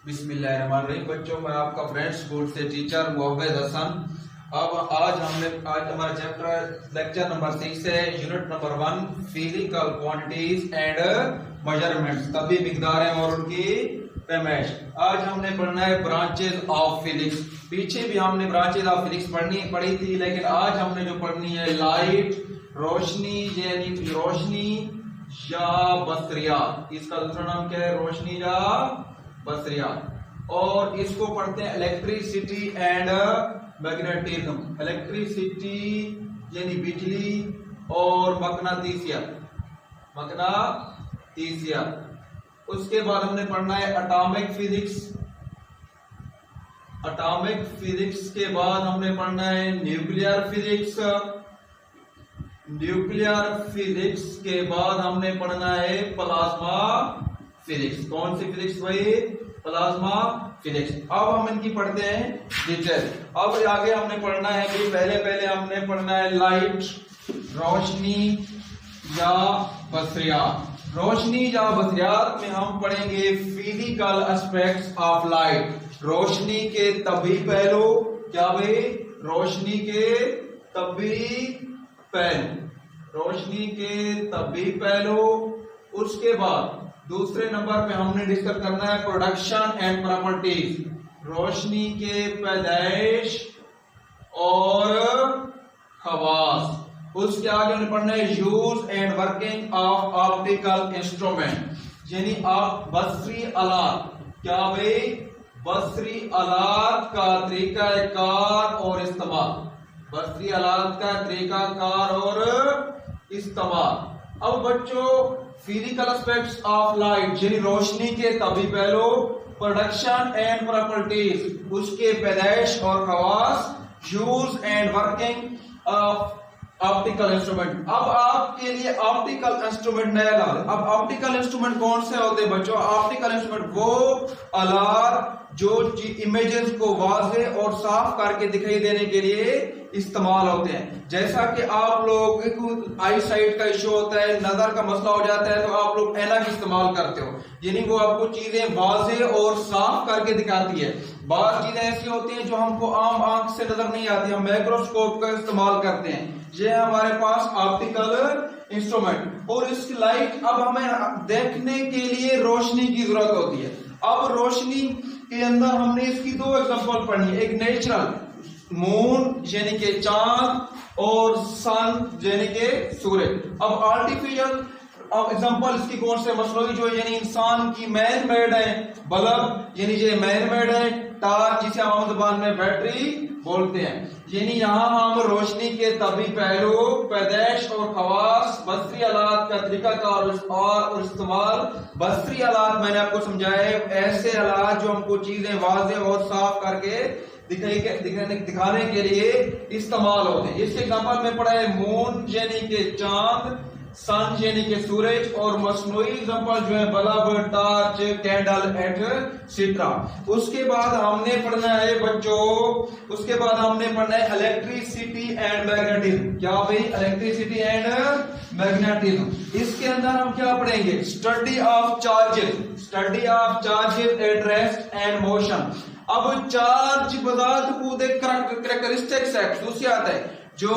बिस्मिल्लाहिर्रहमानिर्रहीम। बच्चों, मैं आपका फ्रेंड स्कूल से टीचर मोहम्मद हसन। अब आज हमारा चैप्टर लेक्चर नंबर 6 है, unit number 1 physical quantities and measurements, तभी मिकदारें और उनकी पैमाइश। आज हमने पढ़ना है ब्रांचेज ऑफ फिजिक्स। पीछे भी हमने ब्रांचेज ऑफ फिजिक्स पढ़ी थी, लेकिन आज हमने जो पढ़नी है लाइट, रोशनी, यानी रोशनी या बसरियात। इसका दूसरा नाम क्या है? रोशनी या बसरियात। और इसको पढ़ते हैं इलेक्ट्रिसिटी एंड मैग्नेटिज्म। इलेक्ट्रिसिटी यानी बिजली और मकनातीसियत। उसके बाद हमने पढ़ना है एटॉमिक फिजिक्स। एटॉमिक फिजिक्स के बाद हमने पढ़ना है न्यूक्लियर फिजिक्स। न्यूक्लियर फिजिक्स के बाद हमने पढ़ना है प्लाज्मा फिजिक्स। कौन सी फिजिक्स भाई? Plasma physics. अब हम इनकी पढ़ते हैं डिटेल। अब आगे हमने पढ़ना है कि पहले हमने पढ़ना है लाइट, रोशनी या बसरियात। रोशनी या बसरियात में हम पढ़ेंगे फिजिकल एस्पेक्ट्स ऑफ लाइट। रोशनी के तभी पहलू। क्या भाई? रोशनी के तभी पहलू। रोशनी के तभी पहलू। उसके बाद दूसरे नंबर पे हमने डिस्कस करना है प्रोडक्शन एंड प्रॉपर्टीज। रोशनी के पैदाइश और खवास। उसके आगे हमने पढ़ना है use and working of optical instrument, यानी आप बसरी आलात। क्या भाई? बसरी आलात का तरीकाकार और इस्तेमाल। बसरी आलात का तरीकाकार और इस्तेमाल। अब बच्चों, फिजिकल एस्पेक्ट्स ऑफ लाइट यानी रोशनी के तभी पहलू, प्रोडक्शन एंड प्रॉपर्टीज, उसके पैदाइश और Khawas, use and working of optical instrument. अब आपके लिए ऑप्टिकल इंस्ट्रूमेंट नया लाल। अब ऑप्टिकल इंस्ट्रूमेंट कौन से होते हैं बच्चों? ऑप्टिकल इंस्ट्रूमेंट वो आलात जो इमेजेस को वाज़े और साफ करके दिखाई देने के लिए इस्तेमाल होते हैं। जैसा कि आप लोग आई साइट का इश्यू होता है, नजर का मसला हो जाता है, तो आप लोग ऐनक इस्तेमाल करते हो, यानी वो आपको चीजें वाज़े और साफ करके दिखाती है। बात चीजें ऐसी होती हैं जो हमको आम आंख से नजर नहीं आती, हम माइक्रोस्कोप का इस्तेमाल करते हैं। ये है हमारे पास ऑप्टिकल इंस्ट्रूमेंट। और इसकी लाइट अब हमें देखने के लिए रोशनी की जरूरत होती है। अब रोशनी के अंदर हमने इसकी दो एग्जांपल पढ़नी है, एक नेचुरल मून यानी के चांद और सन यानी के सूरज। अब आर्टिफिशियल एग्जांपल इसकी कौन से? मसनूई जो यानी इंसान की मैन मेड है, बल्ब यानी ये मैन मेड है, टार्च जिसे आम जुबान में बैटरी बोलते हैं। यानी यहाँ हम रोशनी के तभी पहलू, पैदाइश और खवास, बसरी आलात का तरीकाकार और इस्तेमाल। बसरी आलात मैंने आपको समझाया है ऐसे आलात जो हमको चीजें वाज़े और साफ करके दिखाने के लिए इस्तेमाल होते हैं। इसके एग्जांपल में पढ़ा है मून यानी के चांद, सन यानी के सूरज, और मसनूई एग्जांपल जो है बल्ब, टॉर्च, कैंडल एटसेट्रा। उसके बाद हमने पढ़ना है बच्चों, उसके बाद हमने पढ़ना है इलेक्ट्रिसिटी एंड मैग्नेटिज्म। क्या भाई? Electricity and magnetism. इसके अंदर हम क्या पढ़ेंगे? Study of charges. Study of charges at rest and motion. अब चार्ज बजात खुद एक करैक्टरिस्टिक्स है, खसूसियात है जो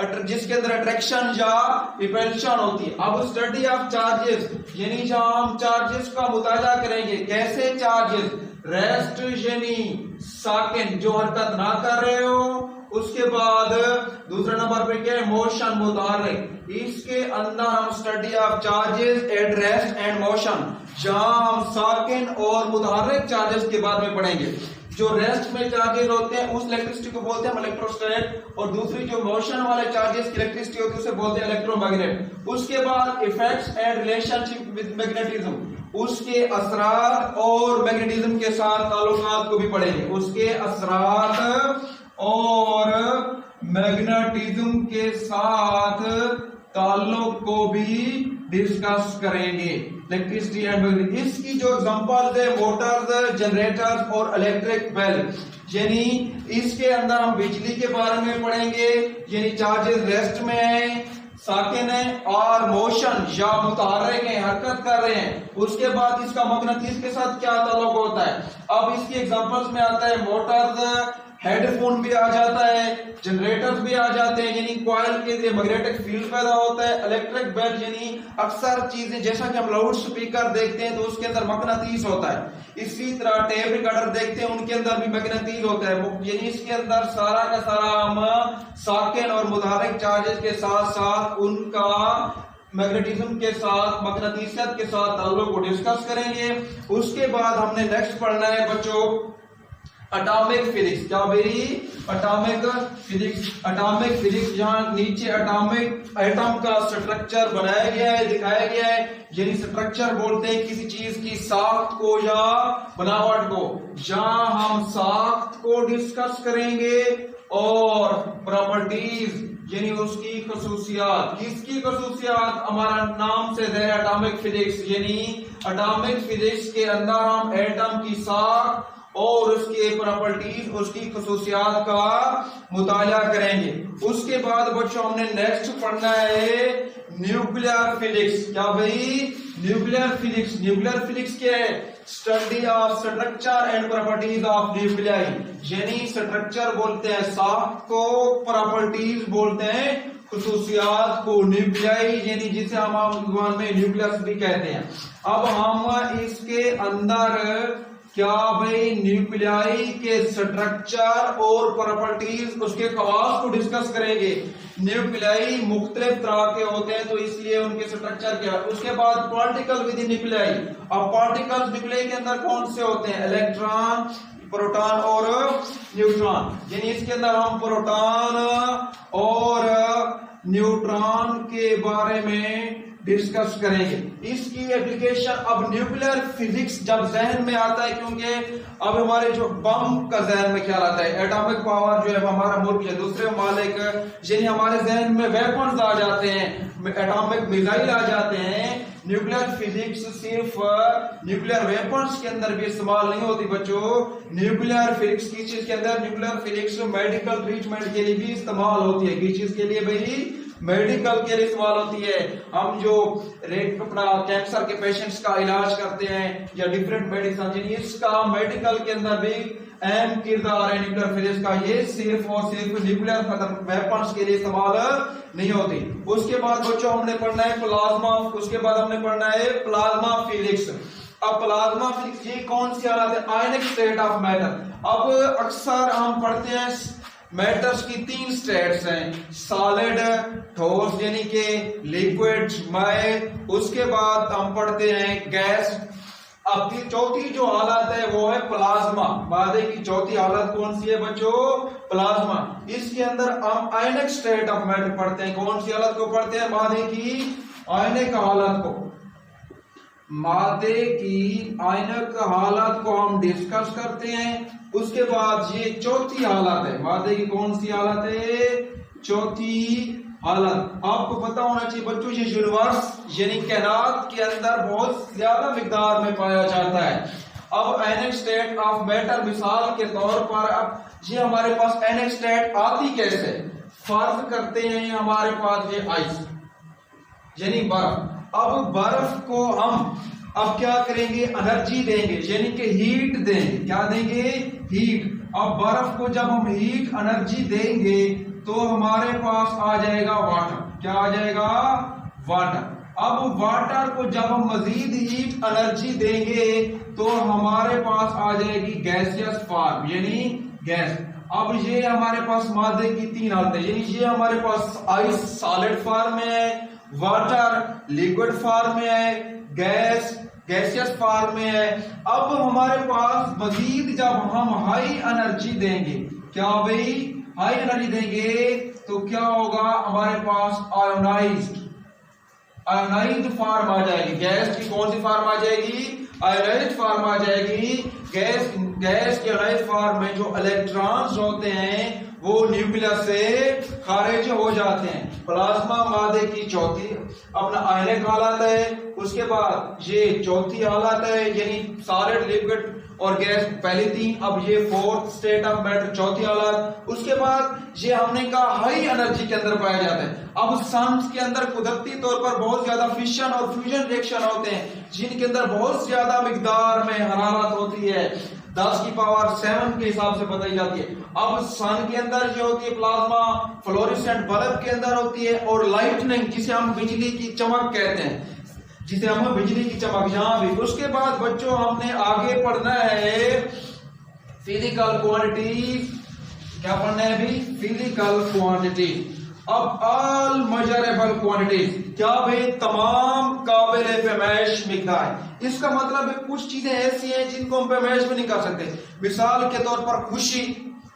जिसके अंदर अट्रैक्शन या रिपल्शन होती है। अब स्टडी ऑफ चार्जेस यानी जहां हम चार्जेस का मुताजा करेंगे। कैसे चार्जेस? रेस्ट यानी साकिन जो हरकत ना कर रहे हो। उसके बाद दूसरे नंबर पे क्या है? मोशन, मुतहर्रिक। इसके अंदर हम study of charges at rest and motion, जहां हम साकिन और मुतहर्रिक चार्जेस के बारे में पढ़ेंगे। जो रेस्ट में चार्जेस होते हैं उस इलेक्ट्रिसिटी को बोलते हैं इलेक्ट्रोस्टैटिक, और दूसरी जो मोशन वाले चार्जेस की इलेक्ट्रिसिटी होती है उसे बोलते हैं इलेक्ट्रोमैग्नेट। उसके बाद effects and relationship with magnetism, उसके असरात और मैग्नेटिज्म के साथ ताल्लुकात को भी पढ़ेंगे। उसके असरात और मैग्नेटिज्म के साथ ताल्लुक को भी डिस्कस करेंगे। इलेक्ट्रिसिटी एंड मैग्नेटिज्म, इसकी जो एग्जांपल्स है मोटर्स, जनरेटर्स और इलेक्ट्रिक बेल, यानी इसके अंदर हम बिजली के बारे में पढ़ेंगे, यानी चार्जेस रेस्ट में है, साकिन है और मोशन या मुतहर्रिक है, हरकत कर रहे हैं, उसके बाद इसका मगनातीस के साथ क्या ताल्लुक होता है। अब इसकी एग्जांपल्स में आता है मोटर्स, हेडफोन भी आ जाता है, जनरेटर्स भी आ जाते हैं, यानी कॉइल के लिए मैग्नेटिक फील्ड पैदा होता है, इलेक्ट्रिक बेल, यानी अक्सर चीजें जैसा कि हम लाउड स्पीकर देखते हैं तो उसके अंदर मगनातीस होता है, इसी तरह टेप रिकॉर्डर देखते हैं उनके अंदर भी मैग्नेटीज होता है, यानी इसके अंदर सारा का सारा हम साकिन और मुतहर्रिक चार्जेस के साथ साथ उनका मैग्नेटिज्म के साथ, मगनातीसियत के साथ ताल्लुक को डिस्कस करेंगे। उसके बाद हमने नेक्स्ट पढ़ना है बच्चों एटॉमिक फिजिक्स। क्या भाई? Atomic physics. एटॉमिक फिजिक्स जहां नीचे एटम का स्ट्रक्चर बनाया गया है, दिखाया गया है, यानी स्ट्रक्चर बोलते हैं किसी चीज की साख्त को या बनावट को, जहां हम साख्त को डिस्कस करेंगे और प्रॉपर्टीज यानी उसकी खसूसियात। किसकी खसूसियात? हमारा नाम से है एटॉमिक फिजिक्स, यानी एटॉमिक फिजिक्स के अंदर हम एटम की साख्त और उसके प्रॉपर्टीज, उसकी खसूसियात का मुताला करेंगे। उसके बाद बच्चों हमने नेक्स्ट पढ़ना है न्यूक्लियर फिजिक्स। क्या भाई? Nuclear physics. न्यूक्लियर फिजिक्स क्या है? Study of structure and properties of nuclei, यानी स्ट्रक्चर बोलते हैं साख्त को, प्रॉपर्टीज बोलते हैं खसूसियात को, न्यूक्लियाई यानी जिसे हम जुबान में न्यूक्लियस भी कहते हैं। अब हम इसके अंदर क्या भाई न्यूक्लियाई के स्ट्रक्चर और प्रॉपर्टीज, उसके खवास को डिस्कस करेंगे। न्यूक्लियाई मुख्तलिफ तरह के होते हैं तो इसलिए उनके स्ट्रक्चर क्या। उसके बाद पार्टिकल विद इन न्यूक्लियाई। अब पार्टिकल्स न्यूक्लियाई के अंदर कौन से होते हैं? इलेक्ट्रॉन, प्रोटॉन और न्यूट्रॉन, यानी इसके अंदर हम प्रोटॉन और न्यूट्रॉन के बारे में डिस्कस करेंगे। इसकी एप्लीकेशन अब न्यूक्लियर फिजिक्स जब जहन में आता है, क्योंकि अब हमारे जो बम का जहन में ख्याल आता है, एटॉमिक पावर जो है हमारा मुल्क या दूसरे मालिक, यानी हमारे जहन में वेपन्स आ जाते हैं, एटॉमिक मिसाइल आ जाते हैं। न्यूक्लियर फिजिक्स सिर्फ न्यूक्लियर वेपन्स के अंदर भी इस्तेमाल नहीं होती बच्चों। न्यूक्लियर फिजिक्स की चीज के अंदर, न्यूक्लियर फिजिक्स मेडिकल ट्रीटमेंट के लिए भी इस्तेमाल होती है। किस चीज के लिए भाई? मेडिकल के लिए इस्तेमाल होती है। हम जो अपना कैंसर के पेशेंट्स का इलाज करते हैं या डिफरेंट मेडिसिन, इसका मेडिकल के अंदर भी अहम किरदार है न्यूक्लियर फिजिक्स का। ये सिर्फ और सिर्फ न्यूक्लियर वेपन्स के लिए इस्तेमाल नहीं होती। उसके बाद बच्चों हमने पढ़ना है प्लाज्मा। उसके बाद हमने पढ़ना है प्लाज्मा फिजिक्स। अब प्लाज्मा फिजिक्स ये कौन सी हालत है? आयनिक स्टेट ऑफ मैटर। अब अक्सर हम पढ़ते हैं मैटर्स की तीन स्टेट्स हैं, सॉलिड, ठोस यानी कि लिक्विड, मय। उसके बाद हम पढ़ते हैं गैस। अब की चौथी जो हालत है वो है प्लाज्मा। मादे की चौथी हालत कौन सी है बच्चों? प्लाज्मा। इसके अंदर हम आयनिक स्टेट ऑफ मैटर पढ़ते हैं। कौन सी हालत को पढ़ते हैं? मादे की आयनिक हालत को। मादे की आयनिक हालत को हम डिस्कस करते हैं। उसके बाद ये चौथी हालत है, मादे की कौन सी हालत है? चौथी हालत। आपको पता होना चाहिए बच्चों ये यूनिवर्स यानी कायनात के अंदर बहुत ज्यादा मिकदार में पाया जाता है। अब आयनिक स्टेट ऑफ मैटर मिसाल के तौर पर, अब ये हमारे पास आयनिक स्टेट आती कैसे? फर्ज करते हैं हमारे पास ये आइस यानी बर्फ। अब बर्फ को हम अब क्या करेंगे? एनर्जी देंगे, यानी कि हीट देंगे। क्या देंगे? हीट। अब बर्फ को जब हम हीट एनर्जी देंगे तो हमारे पास आ जाएगा वाटर। क्या आ जाएगा? वाटर। अब वाटर को जब हम मजीद हीट एनर्जी देंगे तो हमारे पास आ जाएगी गैसियस फॉर्म यानी गैस। अब ये हमारे पास मादे की तीन हालतें, यानी ये हमारे पास आइस सॉलिड फॉर्म में है, वाटर लिक्विड फॉर्म में है, गैस गैसियस फॉर्म में है। अब हमारे पास मजीद जब हम हाई एनर्जी देंगे, क्या भाई? हाई एनर्जी देंगे तो क्या होगा? हमारे पास आयोनाइज्ड फॉर्म आ जाएगी। गैस की कौन सी फॉर्म आ जाएगी? आयोनाइज्ड फॉर्म आ जाएगी। गैस के आयोनाइज्ड फॉर्म में जो इलेक्ट्रॉन्स होते हैं वो न्यूक्लियस से खारिज हो जाते हैं। प्लाज्मा मादे की चौथी अपना आयनिक हालत है। उसके बाद ये चौथी हालत है, यानी सॉलिड, लिक्विड और गैस पहली तीन, अब ये फोर्थ स्टेट ऑफ मैटर चौथी हालत। उसके बाद ये हमने कहा हाई एनर्जी के अंदर पाया जाता है। अब सन के अंदर कुदरती तौर पर बहुत ज्यादा फिशन और फ्यूजन रिएक्शन होते हैं, जिनके अंदर बहुत ज्यादा मिकदार में हरारत होती है, 10 की पावर 7 के हिसाब से बताई जाती है। अब सन के अंदर जो होती है प्लाज्मा, फ्लोरेसेंट बल्ब के अंदर होती है, और लाइटनिंग जिसे हम बिजली की चमक कहते हैं, जिसे हम बिजली की चमक यहां भी। उसके बाद बच्चों हमने आगे पढ़ना है फिजिकल क्वांटिटीज। क्या पढ़ना है अभी? Physical quantities. अब ऑल मेजरेबल क्वांटिटीज, क्या भाई? तमाम काबिल पैमाइश मिकदार। इसका मतलब है कुछ चीजें ऐसी हैं जिनको हम पैमाइश भी नहीं कर सकते। मिसाल के तौर पर खुशी,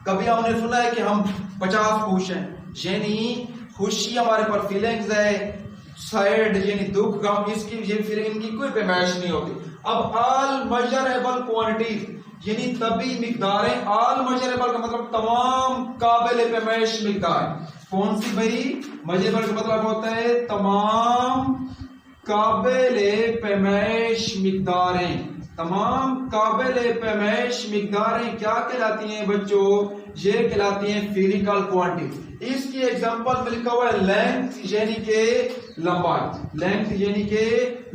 कभी हमने सुना है कि हम 50 खुश हैं, यानी खुशी हमारे पर फीलिंग्स है, सैड यानी दुख गम, इसकी ये फीलिंग, इनकी कोई पैमाइश नहीं होती। अब ऑल मेजरेबल क्वांटिटीज यानी तभी मिकदारें, ऑल मेजरेबल का मतलब तमाम काबिल पैमाइश मिकदार। कौन सी भाई? मेजरेबल का मतलब होता है तमाम काबिल पैमाइश मिकदारें। तमाम काबिल पैमाइश मिकदारें क्या कहलाती हैं बच्चों? ये कहलाती हैं फिजिकल क्वांटिटी। इसकी एग्जांपल में लिखा हुआ है लेंथ यानी के लंबाई, लेंथ यानी के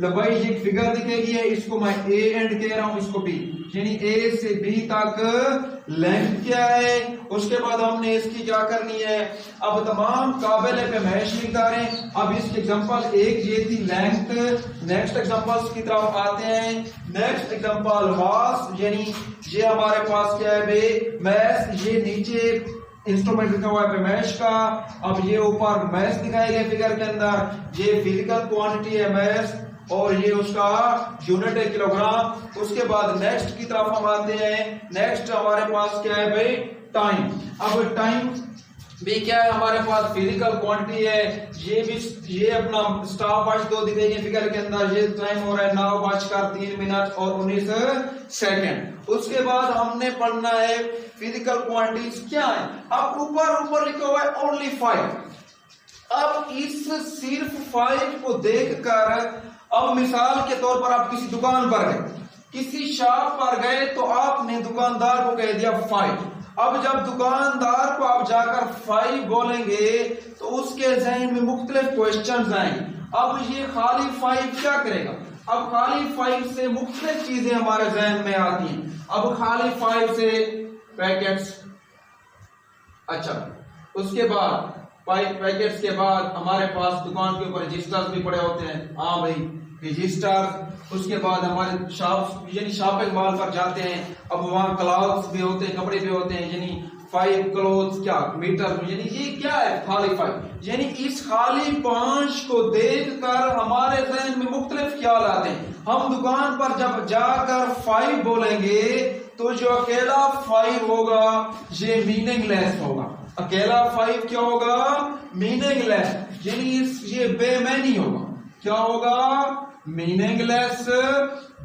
लंबाई। ये फिगर दिखेगी है, इसको मैं ए एंड कह रहा हूं, इसको बी, यानी ए से बी तक लेंथ क्या है। उसके बाद हमने इसकी क्या करनी है? अब तमाम काबिल पैमाइश मिकदारें। अब इसकी एग्जांपल एक ये थी लेंथ। नेक्स्ट एग्जांपल्स की तरफ आते हैं। नेक्स्ट एग्जांपल मास, यानी ये हमारे पास क्या है बे? मैस। ये नीचे इंस्ट्रूमेंट लिखा हुआ है पैमाइश का, अब ये ऊपर मैस दिखाई गए फिगर के अंदर। ये फिजिकल क्वांटिटी है मैस, और ये उसका यूनिट है किलोग्राम। उसके बाद नेक्स्ट की तरफ हम आते हैं। नेक्स्ट हमारे पास क्या है भाई? टाइम। अब टाइम भी क्या है हमारे पास? फिजिकल क्वांटिटी है। ये भी ये अपना स्टॉप वॉच 2 दिखाई गई फिगर के अंदर। ये टाइम हो रहा है 9 बजकर 3 मिनट और 19 सेकंड। उसके बाद हमने पढ़ना है फिजिकल क्वांटिटीज क्या है। अब ऊपर लिखा हुआ है ओनली 5। अब इस सिर्फ 5 को देखकर, अब मिसाल के तौर पर आप किसी दुकान पर गए, किसी शॉप पर गए, तो आपने दुकानदार को कह दिया 5। अब जब दुकानदार को आप जाकर 5 बोलेंगे तो उसके जहन में मुख्तलिफ क्वेश्चंस आएंगे। अब ये खाली 5 क्या करेगा? अब खाली 5 से मुख्तलिफ चीजें हमारे जहन में आती हैं। अब खाली 5 से पैकेट्स, अच्छा, उसके बाद पैकेट्स के बाद हमारे पास दुकान के ऊपर रजिस्टर्स भी पड़े होते हैं। हाँ भाई, रजिस्टर। उसके बाद हमारे शॉप यानी शॉपिंग मॉल पर जाते हैं, अब वहां क्लॉथ्स भी होते हैं, कपड़े भी होते हैं, यानी 5 क्लोथ्स क्या मीटर, यानी ये क्या है? खाली 5। यानी इस खाली 5 को देखकर हमारे जहन में मुख्तलिफ ख्याल आते हैं। हम दुकान पर जब जाकर 5 बोलेंगे तो जो अकेला 5 होगा ये मीनिंगलेस होगा। अकेला 5 क्या होगा? मीनिंगलेस, यानी ये बेमैनी होगा। क्या होगा? मीनिंगलेस,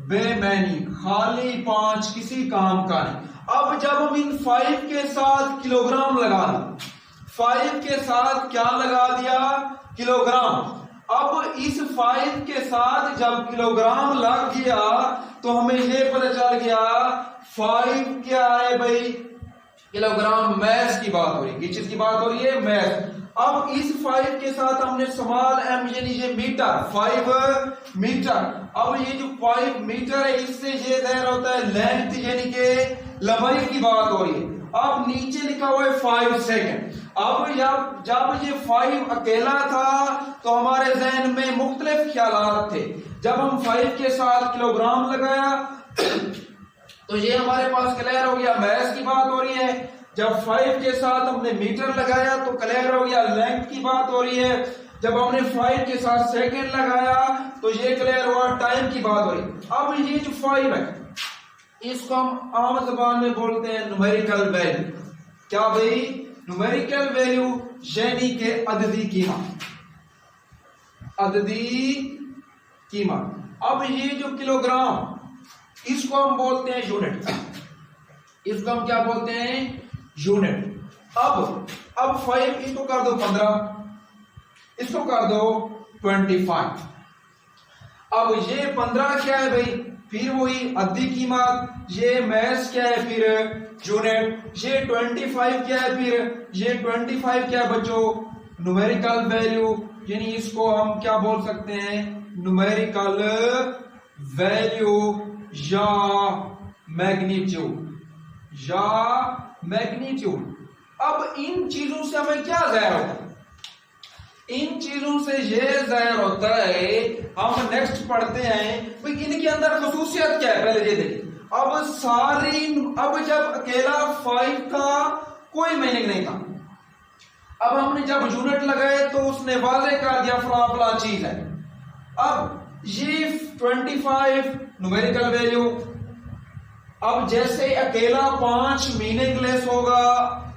बेमैनी, खाली 5 किसी काम का नहीं। अब जब हम इन 5 के साथ किलोग्राम लगा दें, 5 के साथ क्या लगा दिया? किलोग्राम। अब इस 5 के साथ जब किलोग्राम लग गया तो हमें ये पता चल गया 5 क्या है भाई? किलोग्राम। मैस की बात हो रही है। किस चीज की बात हो रही है? मैस। अब इस 5 के साथ हमने स्मॉल m यानी ये मीटर, 5 मीटर। अब ये जो 5 मीटर है इससे ये ज़ाहिर होता है लेंथ यानी के लंबाई की बात हो रही है। अब नीचे लिखा हुआ है 5 सेकंड। अब जब ये 5 अकेला था तो हमारे जहन में मुख्तलिफ ख्यालात थे। जब हम 5 के साथ किलोग्राम लगाया तो ये हमारे पास क्लियर हो गया, मैस की बात हो रही है। जब 5 के साथ हमने मीटर लगाया तो क्लियर हो गया, लेंथ की बात हो रही है। जब हमने 5 के साथ सेकंड लगाया तो ये क्लियर हुआ, टाइम की बात हो रही है। अब ये जो 5 है इसको हम आम ज़बान में बोलते हैं न्यूमेरिकल वैल्यू। क्या भाई? न्यूमेरिकल वैल्यू यानी के अददी कीमत, अददी कीमत। अब ये जो किलोग्राम इसको हम बोलते हैं यूनिट। इसको हम क्या बोलते हैं? यूनिट। अब 5 इसको कर दो 15, इसको कर दो 25। अब ये 15 क्या है भाई, फिर वही अद्दी कीमत, ये मैथ्स क्या है फिर यूनिट, ये 25 क्या है फिर ये 25 क्या है बच्चों न्यूमेरिकल वैल्यू, यानी इसको हम क्या बोल सकते हैं न्यूमेरिकल वैल्यू या मैग्नीट्यूड। अब इन चीजों से हमें क्या जाहिर होता है, इन चीजों से ये जाहिर होता है, हम नेक्स्ट पढ़ते हैं भाई इनके अंदर खसूसियत क्या है, पहले ये देखिए। अब जब अकेला 5 था कोई मीनिंग नहीं था, अब हमने जब यूनिट लगाए तो उसने वाजे कर दिया फला चीज है। अब ये 25 न्यूमेरिकल वैल्यू, अब जैसे अकेला 5 मीनिंगलेस होगा,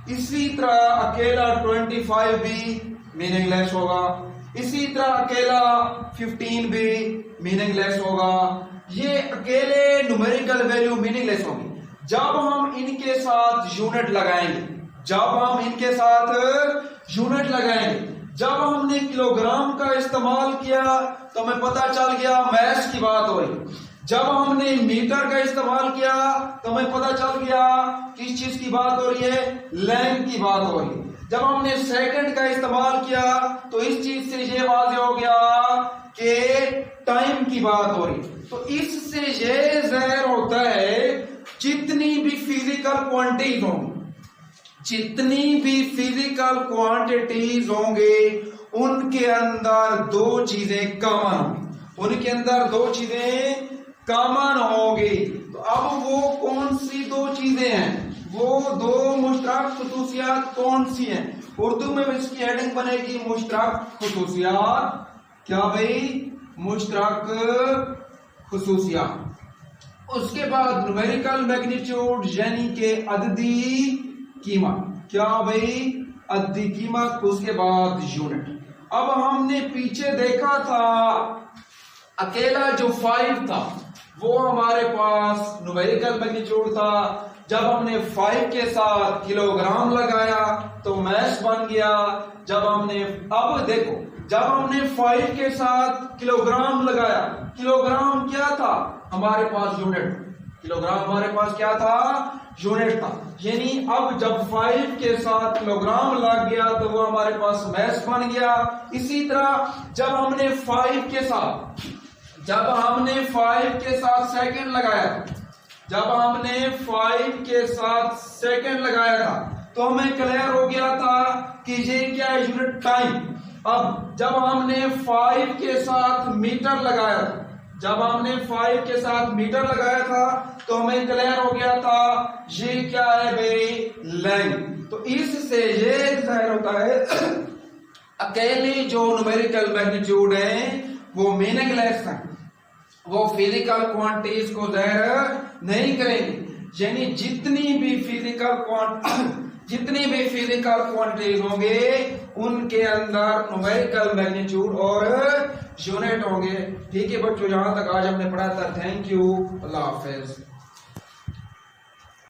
इसी तरह अकेला 25 भी मीनिंगलेस होगा, इसी तरह अकेला 15 भी मीनिंगलेस होगा। ये अकेले न्यूमेरिकल वैल्यू मीनिंगलेस होगी जब हम इनके साथ यूनिट लगाएंगे, जब हमने किलोग्राम का इस्तेमाल किया तो हमें पता चल गया मैस की बात हो रही, जब हमने मीटर का इस्तेमाल किया तो हमें पता चल गया किस चीज की बात हो रही है, लेंथ की बात हो रही है, जब हमने सेकंड का इस्तेमाल किया तो इस चीज से ये वाज़ेह हो गया कि टाइम की बात हो रही। तो इससे ये जाहिर होता है जितनी भी फिजिकल क्वांटिटीज होंगे उनके अंदर दो चीजें कॉमन होंगी। तो अब वो कौन सी दो चीजें हैं, वो दो मुश्तरक खुसूसियात कौन सी हैं, उर्दू में इसकी हेडिंग बनेगी मुश्तरक खुसूसियात। क्या भाई, मुश्तरक खुसूसियात। उसके बाद न्यूमेरिकल मैग्नीट्यूड यानी कि अददी कीमत। क्या भाई, अददी कीमत। उसके बाद यूनिट। अब हमने पीछे देखा था अकेला जो 5 था वो हमारे पास न्यूमेरिकल मैग्नीट्यूड था, जब हमने 5 के साथ किलोग्राम लगाया तो मैस बन गया। अब देखो, जब हमने 5 के साथ किलोग्राम लगाया, किलोग्राम क्या था हमारे पास यूनिट, किलोग्राम हमारे पास क्या था यूनिट था। यानी अब जब 5 के साथ किलोग्राम लग गया तो वो हमारे पास मैस बन गया। इसी तरह जब हमने 5 के साथ सेकंड लगाया था, तो हमें क्लियर हो गया था कि ये क्या है, यूनिट टाइम। अब जब हमने 5 के साथ मीटर लगाया था, तो हमें क्लियर हो गया था ये क्या है भाई, लेंथ। तो इससे ये जाहिर होता है अकेले जो न्यूमेरिकल मैग्नीट्यूड है वो मीनिंगलेस है, वो फिजिकल क्वांटिटीज को जाहिर नहीं करेंगे। यानी जितनी भी फिजिकल क्वांटिटीज होंगे उनके अंदर न्यूमेरिकल मैग्नीट्यूड और यूनिट होंगे। ठीक है बच्चों, यहां तक आज हमने पढ़ा था। Thank you, Allah Hafiz.